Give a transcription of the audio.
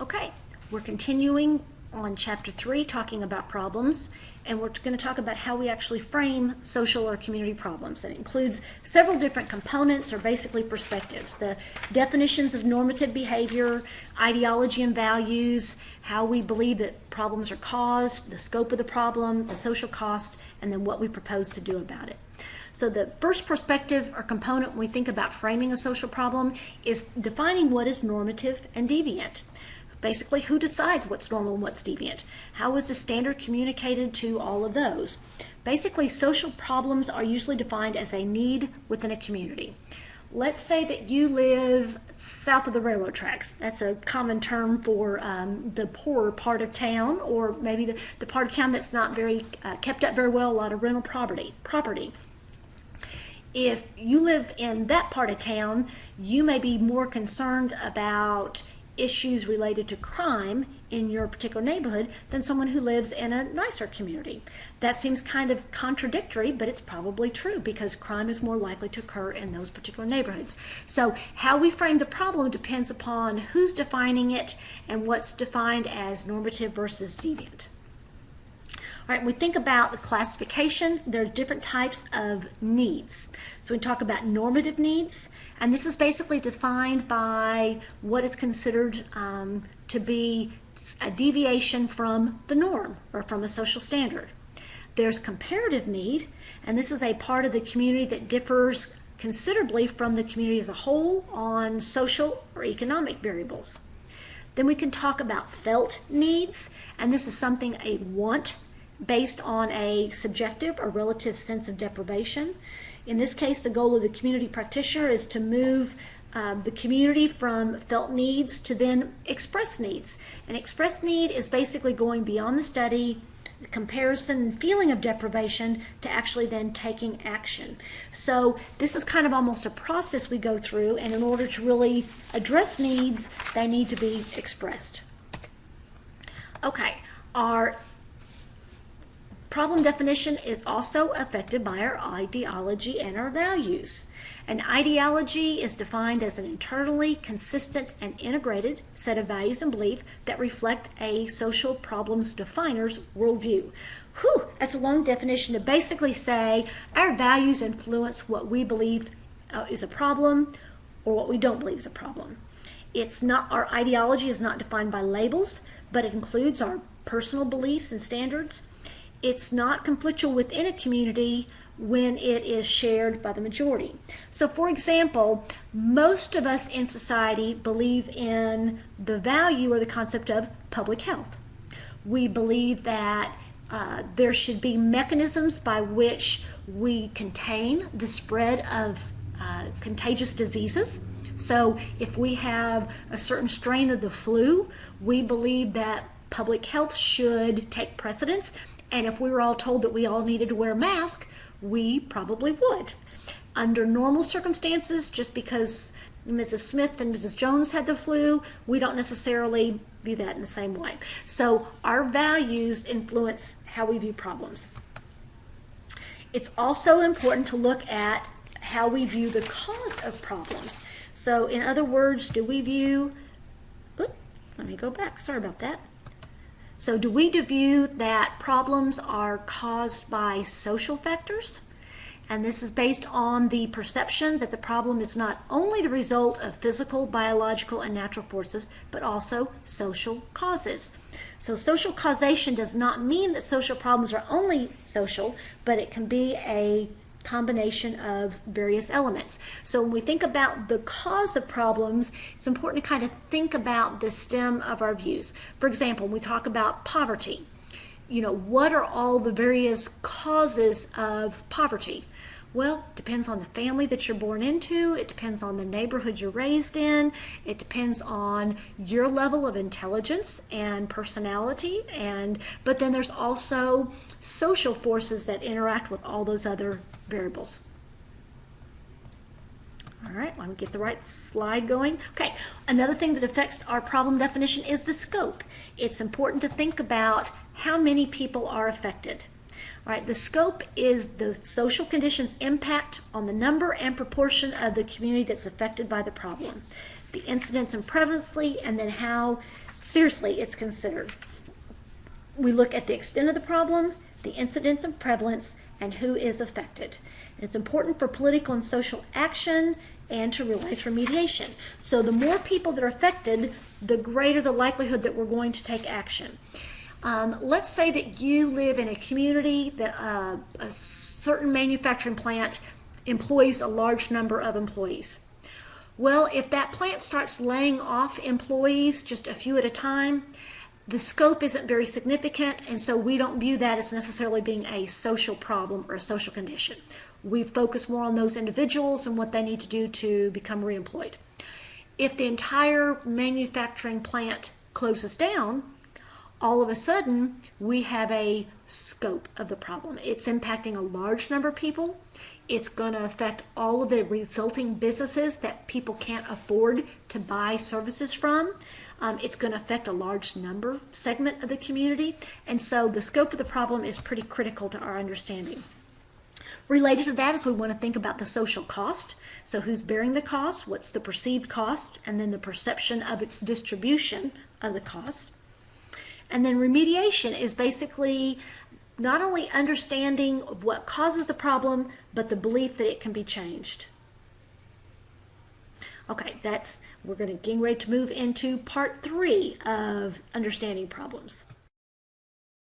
Okay, we're continuing on chapter 3 talking about problems, and we're going to talk about how we actually frame social or community problems. And it includes several different components, or basically perspectives: the definitions of normative behavior, ideology and values, how we believe that problems are caused, the scope of the problem, the social cost, and then what we propose to do about it. So the first perspective or component when we think about framing a social problem is defining what is normative and deviant. Basically, who decides what's normal and what's deviant? How is the standard communicated to all of those? Basically, social problems are usually defined as a need within a community. Let's say that you live south of the railroad tracks. That's a common term for the poorer part of town, or maybe the part of town that's not very kept up very well, a lot of rental property. If you live in that part of town, you may be more concerned about issues related to crime in your particular neighborhood than someone who lives in a nicer community. That seems kind of contradictory, but it's probably true because crime is more likely to occur in those particular neighborhoods. So how we frame the problem depends upon who's defining it and what's defined as normative versus deviant. All right, when we think about the classification, there are different types of needs. So we talk about normative needs, and this is basically defined by what is considered to be a deviation from the norm or from a social standard. There's comparative need, and this is a part of the community that differs considerably from the community as a whole on social or economic variables. Then we can talk about felt needs, and this is something a want based on a subjective or relative sense of deprivation. In this case, the goal of the community practitioner is to move the community from felt needs to then expressed needs. And expressed need is basically going beyond the study, the comparison and feeling of deprivation to actually then taking action. So this is kind of almost a process we go through, and in order to really address needs, they need to be expressed. Okay, our problem definition is also affected by our ideology and our values. An ideology is defined as an internally consistent and integrated set of values and beliefs that reflect a social problems definer's worldview. Whew, that's a long definition to basically say our values influence what we believe is a problem or what we don't believe is a problem. It's not, our ideology is not defined by labels, but it includes our personal beliefs and standards. It's not conflictual within a community when it is shared by the majority. So for example, most of us in society believe in the value or the concept of public health. We believe that there should be mechanisms by which we contain the spread of contagious diseases. So if we have a certain strain of the flu, we believe that public health should take precedence. And if we were all told that we all needed to wear a mask, we probably would. Under normal circumstances, just because Mrs. Smith and Mrs. Jones had the flu, we don't necessarily view that in the same way. So our values influence how we view problems. It's also important to look at how we view the cause of problems. So in other words, do we view, let me go back, sorry about that. So do we view that problems are caused by social factors? And this is based on the perception that the problem is not only the result of physical, biological, and natural forces, but also social causes. So social causation does not mean that social problems are only social, but it can be a combination of various elements. So when we think about the cause of problems, it's important to kind of think about the stem of our views. For example, when we talk about poverty, what are all the various causes of poverty? Well, it depends on the family that you're born into, it depends on the neighborhood you're raised in, it depends on your level of intelligence and personality, but then there's also social forces that interact with all those other variables. All right, let me get the right slide going. Okay, another thing that affects our problem definition is the scope. It's important to think about how many people are affected. All right, the scope is the social conditions impact on the number and proportion of the community that's affected by the problem. the incidence and prevalence, and then how seriously it's considered. We look at the extent of the problem, the incidence and prevalence, and who is affected. It's important for political and social action and to realize remediation. So the more people that are affected, the greater the likelihood that we're going to take action. Let's say that you live in a community that a certain manufacturing plant employs a large number of employees. Well, if that plant starts laying off employees just a few at a time, the scope isn't very significant, and so we don't view that as necessarily being a social problem or a social condition. We focus more on those individuals and what they need to do to become reemployed. If the entire manufacturing plant closes down, all of a sudden we have a scope of the problem. It's impacting a large number of people. It's going to affect all of the resulting businesses that people can't afford to buy services from. It's going to affect a large segment of the community, and so the scope of the problem is pretty critical to our understanding. Related to that is we want to think about the social cost. So who's bearing the cost, what's the perceived cost, and then the perception of its distribution of the cost. And then remediation is basically not only understanding what causes the problem, but the belief that it can be changed. Okay, we're getting ready to move into part 3 of understanding problems.